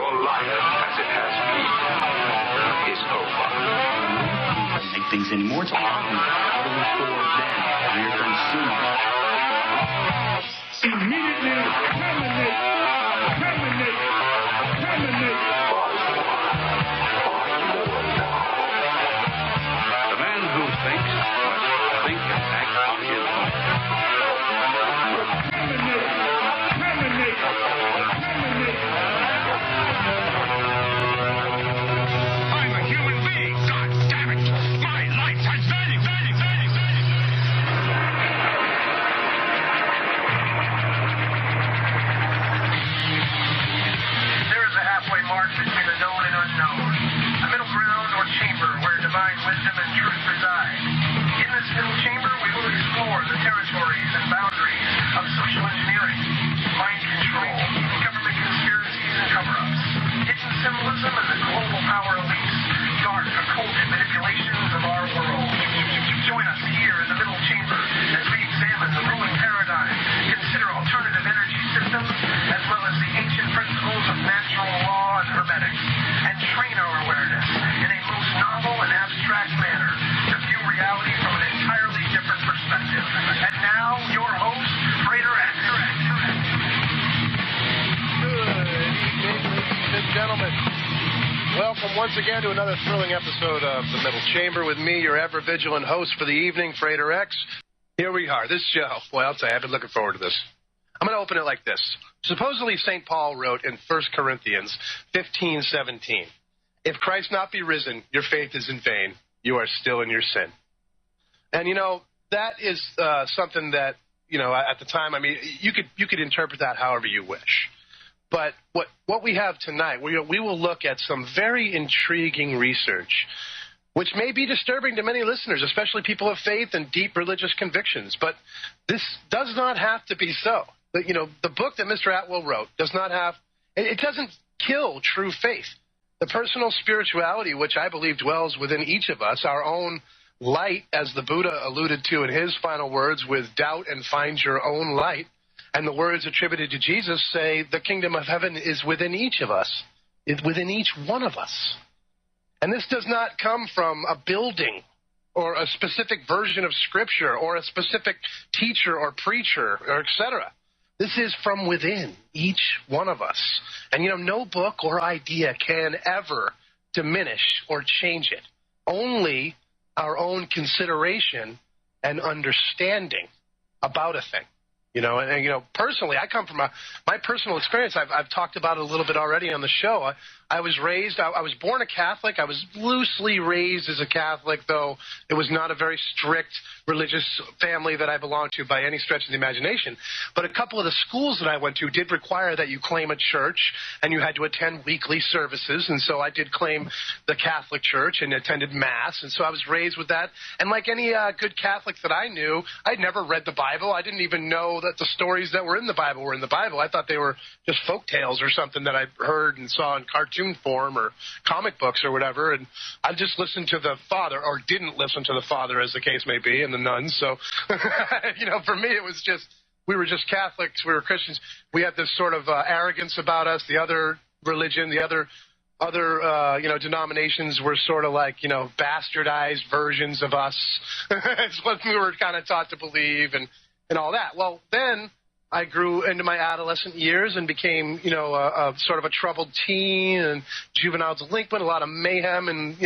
Your life, as it has been, is over. Make things immortal. We're consumed. Immediately terminate. The man who thinks must think and act on his own. I'm a human being. God damn it. My life has value. There is a halfway mark between the known and unknown, a middle ground or chamber where divine wisdom and truth reside. In this middle chamber, we will explore the territories and boundaries of social engineering, mind control, government conspiracies and cover-ups, hidden symbolism and the global power elites, dark, occulted manipulations of our world. Join us here in the middle chamber as we examine the ruling paradigm, consider alternative energy systems, as well as the ancient principles of natural law and hermetics, and train our awareness in a most novel and abstract manner to view reality from an entirely different perspective. And now, your host, Frater. Good evening, ladies and gentlemen. Welcome once again to another thrilling episode of The Middle Chamber with me, your ever-vigilant host for the evening, Frater X. Here we are. This show, boy, I'll tell you, I've been looking forward to this. I'm going to open it like this. Supposedly, St. Paul wrote in 1 Corinthians 15:17, "If Christ not be risen, your faith is in vain. You are still in your sin." And, that is something that, at the time, I mean, you could interpret that however you wish. But what we have tonight, we will look at some very intriguing research, which may be disturbing to many listeners, especially people of faith and deep religious convictions. But this does not have to be so. The book that Mr. Atwell wrote it doesn't kill true faith. The personal spirituality, which I believe dwells within each of us, our own light, as the Buddha alluded to in his final words, with doubt and find your own light. And the words attributed to Jesus say the kingdom of heaven is within each of us, within each one of us. And this does not come from a building or a specific version of Scripture or a specific teacher or preacher or etc. This is from within each one of us. And, no book or idea can ever diminish or change it. Only our own consideration and understanding about a thing. Personally, I come from my personal experience. I've talked about it a little bit already on the show. I was born a Catholic. I was loosely raised as a Catholic, though it was not a very strict religious family that I belonged to by any stretch of the imagination. But a couple of the schools that I went to did require that you claim a church, and you had to attend weekly services. And so I did claim the Catholic Church and attended Mass. And so I was raised with that. And like any good Catholic that I knew, I'd never read the Bible. I didn't even know that the stories that were in the Bible were in the Bible. I thought they were just folk tales or something that I heard and saw in cartoon form or comic books or whatever. And I just listened to the Father, or didn't listen to the Father, as the case may be, and the nuns. So, for me, it was just, we were just Catholics. We were Christians. We had this sort of arrogance about us. The other religion, the other denominations were sort of like, bastardized versions of us. It's what we were kind of taught to believe and all that. Well, then I grew into my adolescent years and became, a sort of a troubled teen and juvenile delinquent, a lot of mayhem and,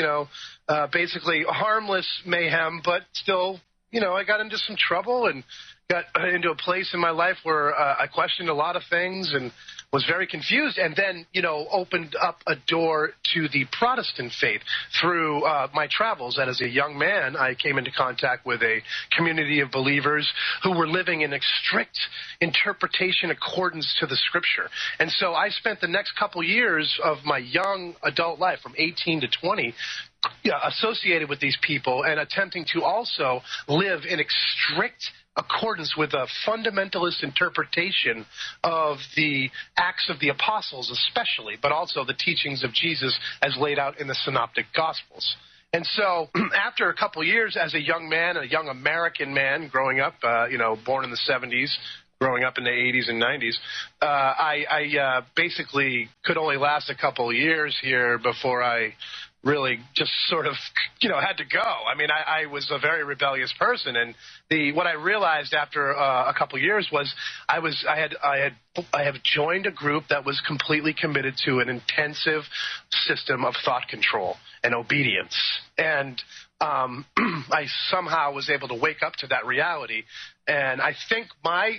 basically harmless mayhem, but still, I got into some trouble and got into a place in my life where I questioned a lot of things and was very confused, and then, opened up a door to the Protestant faith through my travels. And as a young man, I came into contact with a community of believers who were living in a strict interpretation accordance to the Scripture. And so I spent the next couple years of my young adult life, from 18 to 20, associated with these people and attempting to also live in strict accordance with a fundamentalist interpretation of the Acts of the Apostles especially, but also the teachings of Jesus as laid out in the Synoptic Gospels. And so after a couple years as a young man, a young American man growing up, born in the 70s, growing up in the 80s and 90s, I basically could only last a couple of years here before I really just sort of, had to go. I mean, I was a very rebellious person, and what I realized after a couple of years was I have joined a group that was completely committed to an intensive system of thought control and obedience, and I somehow was able to wake up to that reality. And I think my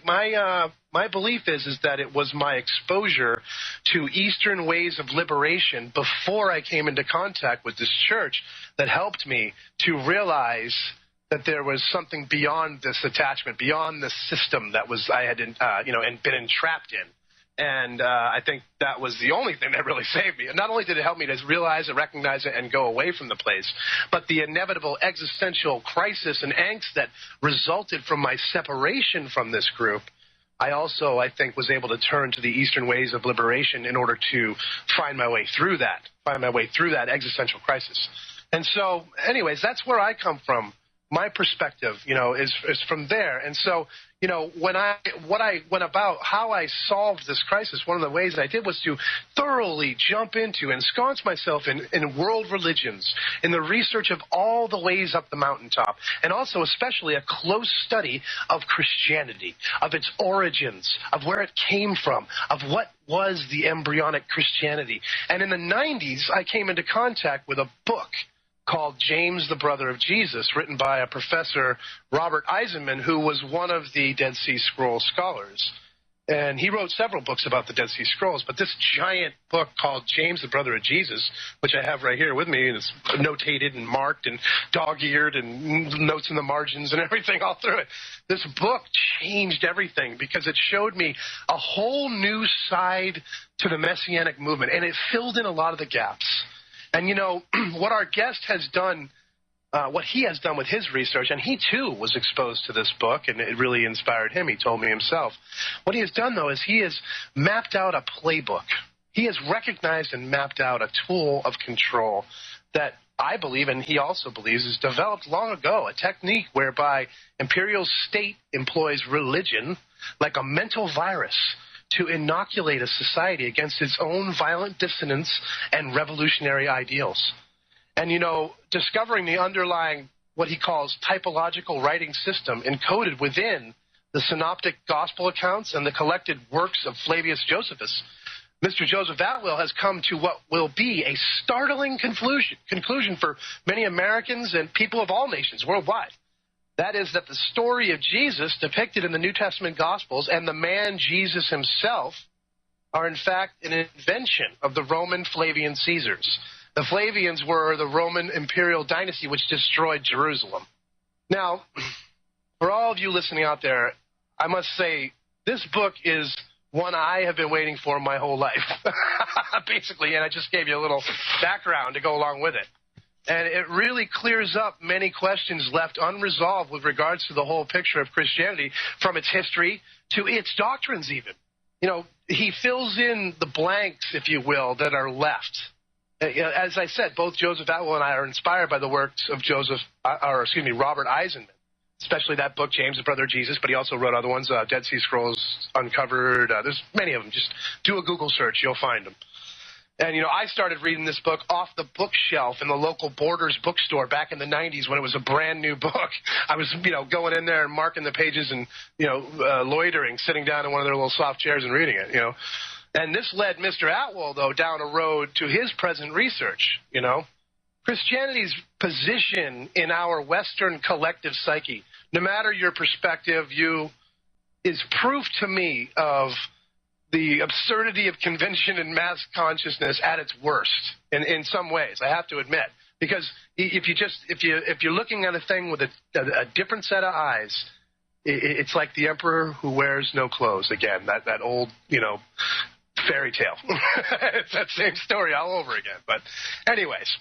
belief is that it was my exposure to Eastern ways of liberation before I came into contact with this church that helped me to realize that there was something beyond this attachment, beyond the system that I had been entrapped in. And I think that was the only thing that really saved me. And not only did it help me to realize it, recognize it, and go away from the place, but the inevitable existential crisis and angst that resulted from my separation from this group, I also, I think, was able to turn to the Eastern ways of liberation in order to find my way through that existential crisis. And so, anyways, that's where I come from. My perspective, is from there. And so, when I went about how I solved this crisis, one of the ways I did was to thoroughly jump into and ensconce myself in world religions, in the research of all the ways up the mountaintop, and also especially a close study of Christianity, of its origins, of where it came from, of what was the embryonic Christianity. And in the 90s, I came into contact with a book called James, the Brother of Jesus, written by a professor, Robert Eisenman, who was one of the Dead Sea Scrolls scholars. And he wrote several books about the Dead Sea Scrolls, but this giant book called James, the Brother of Jesus, which I have right here with me, and it's notated and marked and dog-eared and notes in the margins and everything all through it. This book changed everything because it showed me a whole new side to the Messianic movement, and it filled in a lot of the gaps. And, what our guest has done, what he has done with his research, and he, too, was exposed to this book, and it really inspired him, he told me himself. What he has done, though, is he has mapped out a playbook. He has recognized and mapped out a tool of control that I believe, and he also believes, is developed long ago, a technique whereby imperial state employs religion like a mental virus to inoculate a society against its own violent dissonance and revolutionary ideals. And, discovering the underlying, what he calls typological writing system encoded within the synoptic gospel accounts and the collected works of Flavius Josephus, Mr. Joseph Atwill has come to what will be a startling conclusion for many Americans and people of all nations worldwide. That is that the story of Jesus depicted in the New Testament Gospels and the man Jesus himself are, in fact, an invention of the Roman Flavian Caesars. The Flavians were the Roman imperial dynasty which destroyed Jerusalem. Now, for all of you listening out there, I must say this book is one I have been waiting for my whole life, basically, and I just gave you a little background to go along with it. And it really clears up many questions left unresolved with regards to the whole picture of Christianity, from its history to its doctrines even. He fills in the blanks, if you will, that are left. As I said, both Joseph Atwill and I are inspired by the works of Robert Eisenman, especially that book, James, the Brother of Jesus, but he also wrote other ones, Dead Sea Scrolls Uncovered. There's many of them. Just do a Google search. You'll find them. And, I started reading this book off the bookshelf in the local Borders bookstore back in the 90s when it was a brand new book. I was, going in there and marking the pages and, loitering, sitting down in one of their little soft chairs and reading it, And this led Mr. Atwill, though, down a road to his present research, Christianity's position in our Western collective psyche, no matter your perspective, is proof to me of the absurdity of convention and mass consciousness at its worst in some ways, I have to admit. Because if you're looking at a thing with a different set of eyes, it's like the emperor who wears no clothes. Again, that old, fairy tale. It's that same story all over again. But anyways,